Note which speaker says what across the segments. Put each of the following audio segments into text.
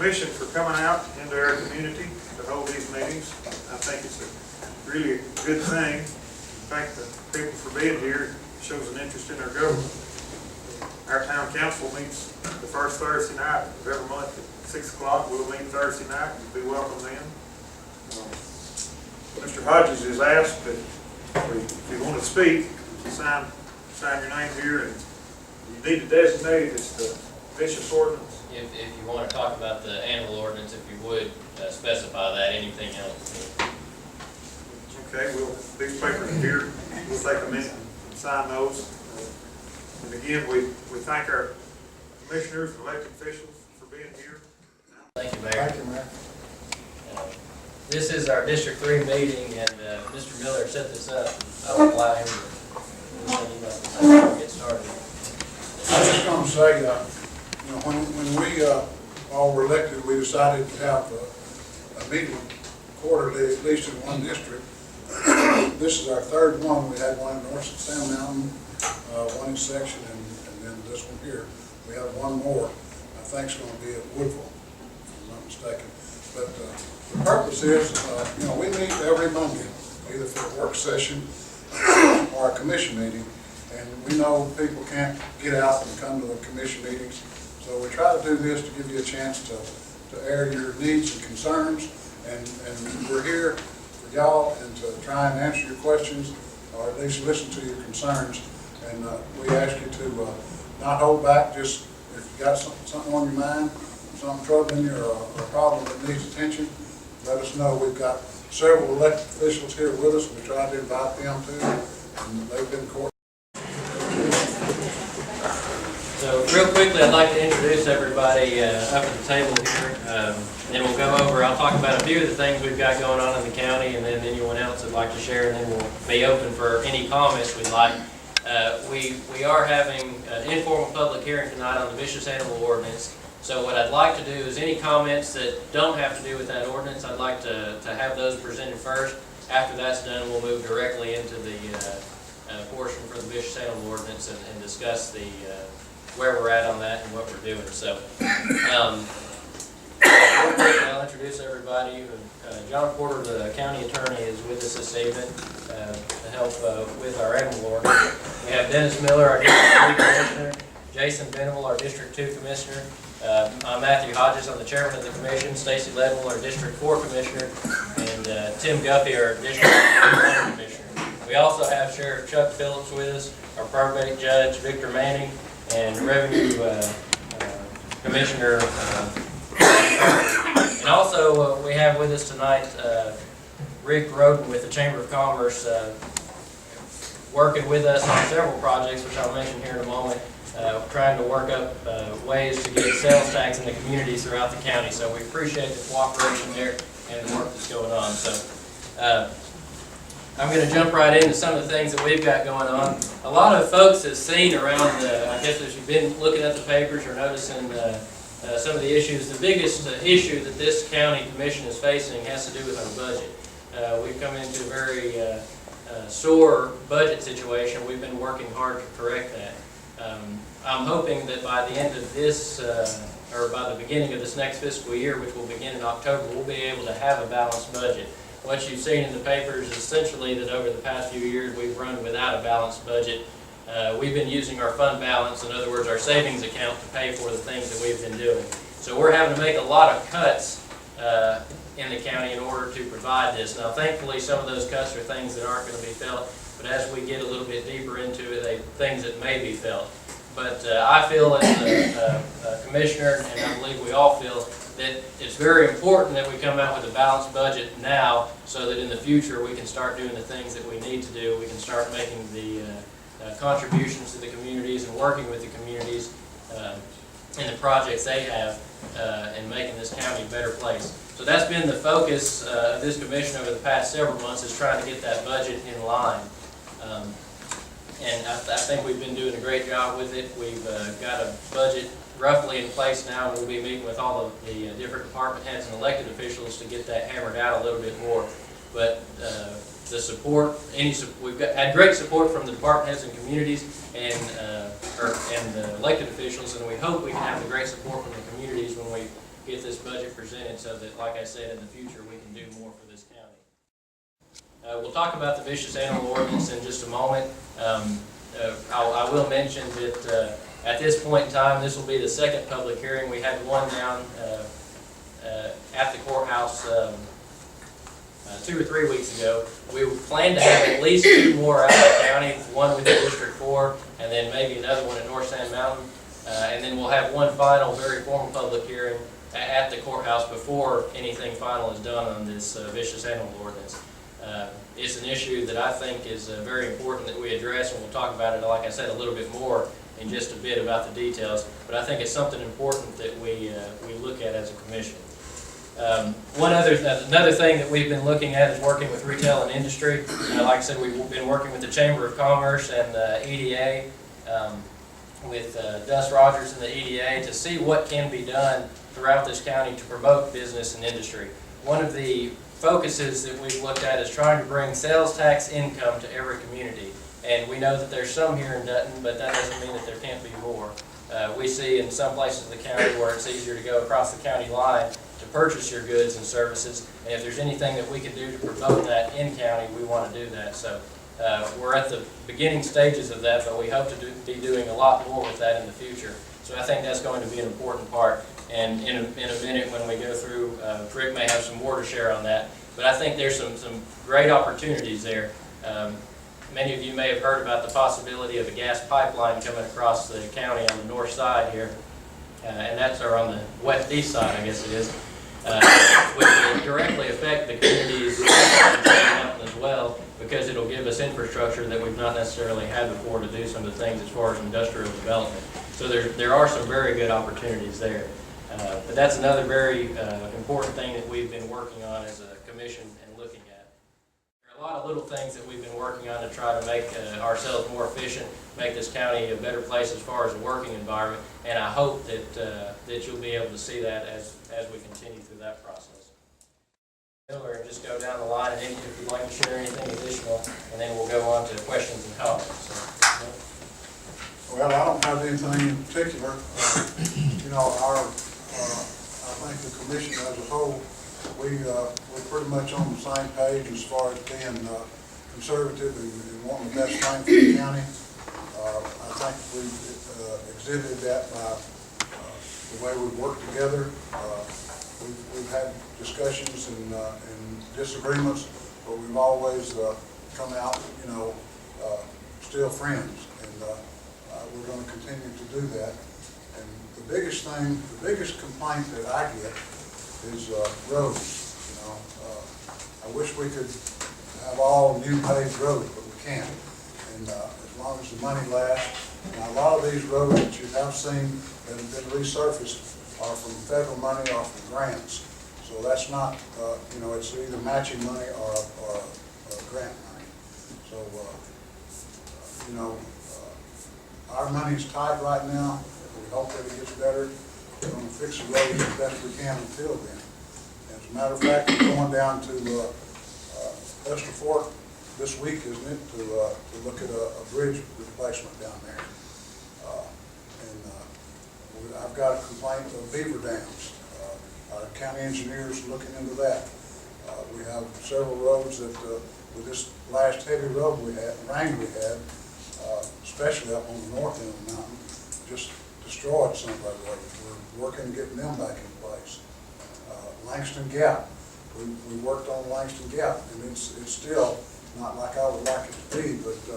Speaker 1: commission for coming out into our community to hold these meetings. I think it's really a good thing. Thank the people for being here. It shows an interest in our government. Our town council meets the first Thursday night of every month at 6 o'clock. We'll meet Thursday night. You'll be welcome then. Mr. Hodges has asked that if you want to speak, sign your name here, and you need to designate it as the vicious ordinance.
Speaker 2: If you want to talk about the animal ordinance, if you would specify that, anything else.
Speaker 1: Okay, these papers here, we'll take a minute and sign those. And again, we thank our commissioners and elected officials for being here.
Speaker 2: Thank you, Mayor.
Speaker 3: Thank you, Mayor.
Speaker 2: This is our District 3 meeting, and Mr. Miller set this up. I'll allow him to get started.
Speaker 3: I was just going to say, when we all were elected, we decided to have a meeting quarterly, at least in one district. This is our third one. We had one in North Sound Mountain, one in Section, and then this one here. We have one more. I think it's going to be at Woodville, if I'm not mistaken. But the purpose is, we meet every Monday, either for a work session or a commission meeting. And we know people can't get out and come to the commission meetings. So we try to do this to give you a chance to air your needs and concerns. And we're here for y'all and to try and answer your questions, or at least listen to your concerns. And we ask you to not hold back. Just if you got something on your mind, something troubling you, or a problem that needs attention, let us know. We've got several elected officials here with us. We try to invite them too, and they've been coordinated.
Speaker 2: So real quickly, I'd like to introduce everybody up at the table here. Then we'll go over, I'll talk about a few of the things we've got going on in the county, and then anyone else would like to share, and then we'll be open for any comments we'd like. We are having an informal public hearing tonight on the vicious animal ordinance. So what I'd like to do is any comments that don't have to do with that ordinance, I'd like to have those presented first. After that's done, we'll move directly into the portion for the vicious animal ordinance and discuss the where we're at on that and what we're doing. So I'll introduce everybody. John Porter, the county attorney, is with us this evening to help with our animal ordinance. We have Dennis Miller, our District 3 Commissioner, Jason Venable, our District 2 Commissioner. I'm Matthew Hodges, I'm the Chairman of the Commission, Stacy Ledwell, our District 4 Commissioner, and Tim Guffey, our District 1 Commissioner. We also have Sheriff Chuck Phillips with us, our Probate Judge Victor Manning, and Revenue Commissioner. And also we have with us tonight Rick Roden with the Chamber of Commerce, working with us on several projects, which I'll mention here in a moment. Trying to work up ways to get sales tax in the communities throughout the county. So we appreciate the cooperation there and the work that's going on. So I'm going to jump right into some of the things that we've got going on. A lot of folks have seen around, I guess if you've been looking at the papers or noticing some of the issues, the biggest issue that this county commission is facing has to do with our budget. We've come into a very sore budget situation. We've been working hard to correct that. I'm hoping that by the end of this, or by the beginning of this next fiscal year, which will begin in October, we'll be able to have a balanced budget. What you've seen in the papers is essentially that over the past few years we've run without a balanced budget. We've been using our fund balance, in other words our savings account, to pay for the things that we've been doing. So we're having to make a lot of cuts in the county in order to provide this. Now thankfully some of those cuts are things that aren't going to be felt, but as we get a little bit deeper into it, things that may be felt. But I feel as a commissioner, and I believe we all feel, that it's very important that we come out with a balanced budget now so that in the future we can start doing the things that we need to do. We can start making the contributions to the communities and working with the communities in the projects they have and making this county a better place. So that's been the focus of this commission over the past several months, is trying to get that budget in line. And I think we've been doing a great job with it. We've got a budget roughly in place now, and we'll be meeting with all of the different department heads and elected officials to get that hammered out a little bit more. But the support, we've had great support from the department heads and communities and the elected officials, and we hope we can have the great support from the communities when we get this budget presented so that, like I said, in the future, we can do more for this county. We'll talk about the vicious animal ordinance in just a moment. I will mention that at this point in time, this will be the second public hearing. We had one down at the courthouse 2 or 3 weeks ago. We plan to have at least 2 more out of the county, one with District 4, and then maybe another one at North Sand Mountain. And then we'll have one final, very formal public hearing at the courthouse before anything final is done on this vicious animal ordinance. It's an issue that I think is very important that we address, and we'll talk about it, like I said, a little bit more in just a bit about the details. But I think it's something important that we look at as a commission. Another thing that we've been looking at is working with retail and industry. Like I said, we've been working with the Chamber of Commerce and the EDA, with Dust Rogers and the EDA to see what can be done throughout this county to promote business and industry. One of the focuses that we've looked at is trying to bring sales tax income to every community. And we know that there's some here in Dutton, but that doesn't mean that there can't be more. We see in some places in the county where it's easier to go across the county line to purchase your goods and services. And if there's anything that we can do to promote that in county, we want to do that. So we're at the beginning stages of that, but we hope to be doing a lot more with that in the future. So I think that's going to be an important part. And in a minute when we go through, Rick may have some more to share on that. But I think there's some great opportunities there. Many of you may have heard about the possibility of a gas pipeline coming across the county on the north side here. And that's on the west-east side, I guess it is, which will directly affect the communities as well, because it'll give us infrastructure that we've not necessarily had before to do some of the things as far as industrial development. So there are some very good opportunities there. But that's another very important thing that we've been working on as a commission and looking at. There are a lot of little things that we've been working on to try to make ourselves more efficient, make this county a better place as far as a working environment, and I hope that you'll be able to see that as we continue through that process. Or just go down the line, and if you'd like to share anything additional, and then we'll go on to questions and comments. So,
Speaker 3: Well, I don't have anything in particular. You know, I think the commission as a whole, we're pretty much on the same page as far as being conservative and wanting the best thing for the county. I think we've exhibited that by the way we've worked together. We've had discussions and disagreements, but we've always come out, you know, still friends, and we're going to continue to do that. And the biggest complaint that I get is roads. You know, I wish we could have all new paved roads, but we can't. And as long as the money lasts, now a lot of these roads that you have seen that have been resurfaced are from federal money or from grants. So that's not, you know, it's either matching money or grant money. So, you know, our money's tight right now. We hope that it gets better. We're going to fix the road as best we can until then. As a matter of fact, we're going down to Esther Fork this week, isn't it, to look at a bridge replacement down there. I've got a complaint of beaver dams. Our county engineer's looking into that. We have several roads that, with this last heavy rain we had, especially up on the north end of the mountain, just destroyed some of our roads. We're working to getting them back in place. Langston Gap, we worked on Langston Gap, and it's still not like I would like it to be, but you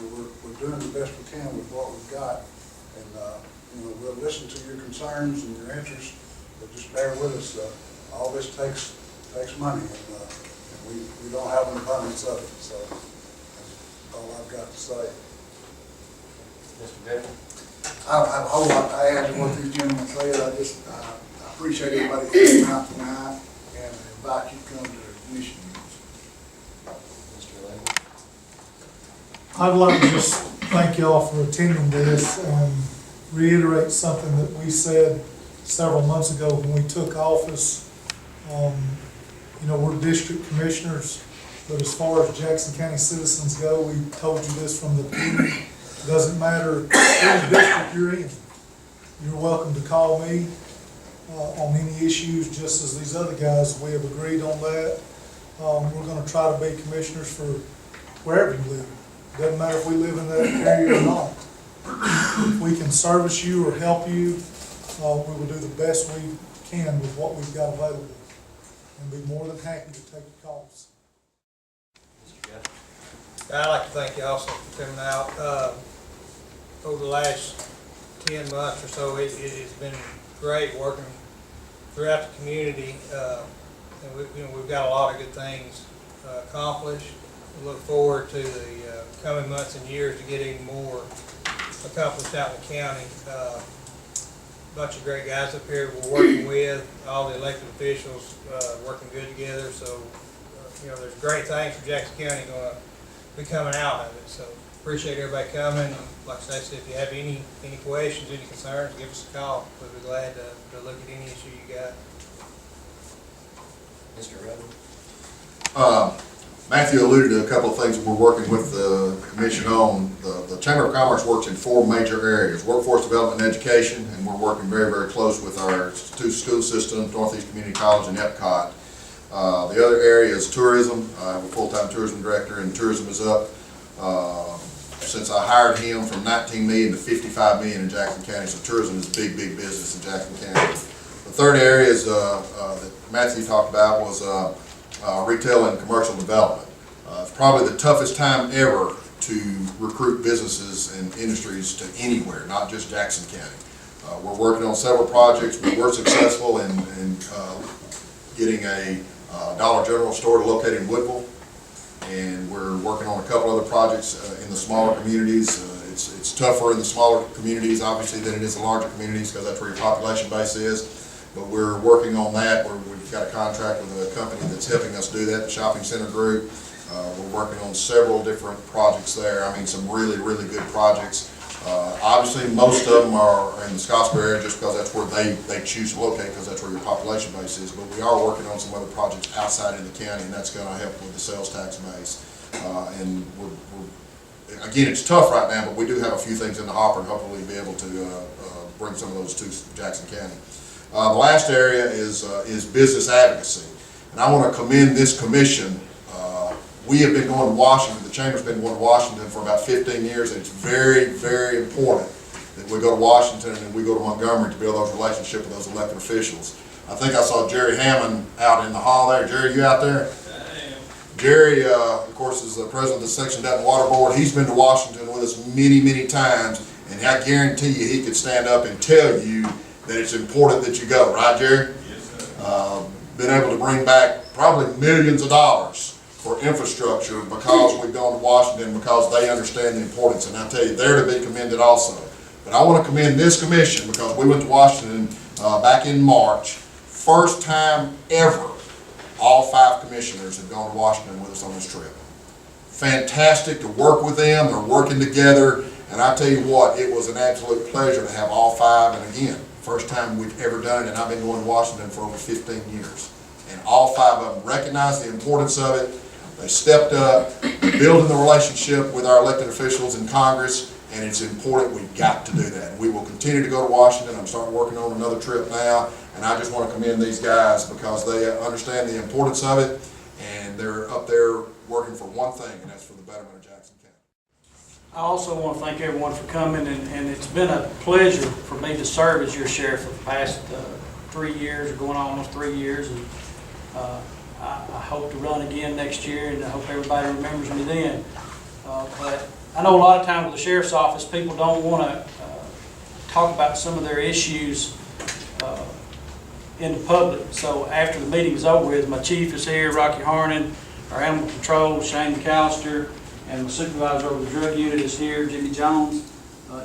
Speaker 3: know, we're doing the best we can with what we've got, and you know, we'll listen to your concerns and your interests, but just bear with us. All this takes money, and we don't have an abundance of it. So that's all I've got to say.
Speaker 2: Mr. Dutton?
Speaker 4: I don't have a whole lot to add to what these gentlemen said. I appreciate everybody coming out tonight and invite you to come to the commission meetings.
Speaker 2: Mr. Lane?
Speaker 5: I'd like to just thank y'all for attending this and reiterate something that we said several months ago when we took office. You know, we're district commissioners, but as far as Jackson County citizens go, we told you this from the beginning. It doesn't matter which district you're in. You're welcome to call me on any issues, just as these other guys, we have agreed on that. We're gonna try to be commissioners for wherever you live. Doesn't matter if we live in that area or not. If we can service you or help you, we will do the best we can with what we've got available, and be more than happy to take your calls.
Speaker 6: I'd like to thank you also for coming out. Over the last 10 months or so, it has been great working throughout the community. And we've got a lot of good things accomplished. We look forward to the coming months and years to get even more accomplished out in the county. Bunch of great guys up here we're working with, all the elected officials working good together. So, there's great things for Jackson County going to be coming out of it. So, appreciate everybody coming. Like I said, if you have any questions, any concerns, give us a call. We'll be glad to look at any issue you got.
Speaker 2: Mr. Rutherford?
Speaker 7: Matthew alluded to a couple of things we're working with the commission on. The Chamber of Commerce works in 4 major areas: workforce development and education, and we're working very, very close with our 2 school systems, Northeast Community College and Epcot. The other area is tourism. I have a full-time tourism director, and tourism is up since I hired him from 19 million to 55 million in Jackson County. So tourism is big, big business in Jackson County. The third area is that Matthew talked about was retail and commercial development. It's probably the toughest time ever to recruit businesses and industries to anywhere, not just Jackson County. We're working on several projects. We were successful in getting a Dollar General store located in Woodville, and we're working on a couple other projects in the smaller communities. It's tougher in the smaller communities, obviously, than it is in larger communities, because that's where your population base is. But we're working on that. We've got a contract with a company that's helping us do that, the Shopping Center Group. We're working on several different projects there. I mean, some really, really good projects. Obviously, most of them are in the Scottsboro area just because that's where they choose to locate, because that's where your population base is. But we are working on some other projects outside in the county, and that's going to help with the sales tax base. And again, it's tough right now, but we do have a few things in the hopper, and hopefully be able to bring some of those to Jackson County. The last area is business advocacy, and I want to commend this commission. We have been going to Washington, the Chamber's been going to Washington for about 15 years, and it's very, very important that we go to Washington and we go to Montgomery to build those relationships with those elected officials. I think I saw Jerry Hammond out in the hall there. Jerry, you out there? I am. Jerry, of course, is the president of the Section Dutton Water Board. He's been to Washington with us many, many times, and I guarantee you he could stand up and tell you that it's important that you go, right, Jerry? Yes, sir. Been able to bring back probably millions of dollars for infrastructure because we've gone to Washington, because they understand the importance, and I tell you, they're to be commended also. But I want to commend this commission because we went to Washington back in March. First time ever all 5 commissioners have gone to Washington with us on this trip. Fantastic to work with them. They're working together, and I tell you what, it was an absolute pleasure to have all 5, and again, first time we've ever done it, and I've been going to Washington for over 15 years. And all 5 of them recognized the importance of it. They stepped up, building the relationship with our elected officials in Congress, and it's important. We've got to do that. And we will continue to go to Washington. I'm starting working on another trip now, and I just want to commend these guys because they understand the importance of it, and they're up there working for one thing, and that's for the betterment of Jackson County.
Speaker 8: I also want to thank everyone for coming, and it's been a pleasure for me to serve as your sheriff for the past 3 years, or going on almost 3 years, and I hope to run again next year, and I hope everybody remembers me then. But I know a lot of times with the sheriff's office, people don't want to talk about some of their issues in the public. So after the meeting is over with, my chief is here, Rocky Harnan, our animal control, Shane McAllister, and my supervisor over the drug unit is here, Jimmy Jones.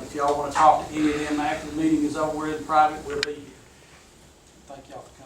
Speaker 8: If y'all want to talk to any of them after the meeting is over with, private, we'll be here. Thank y'all for coming.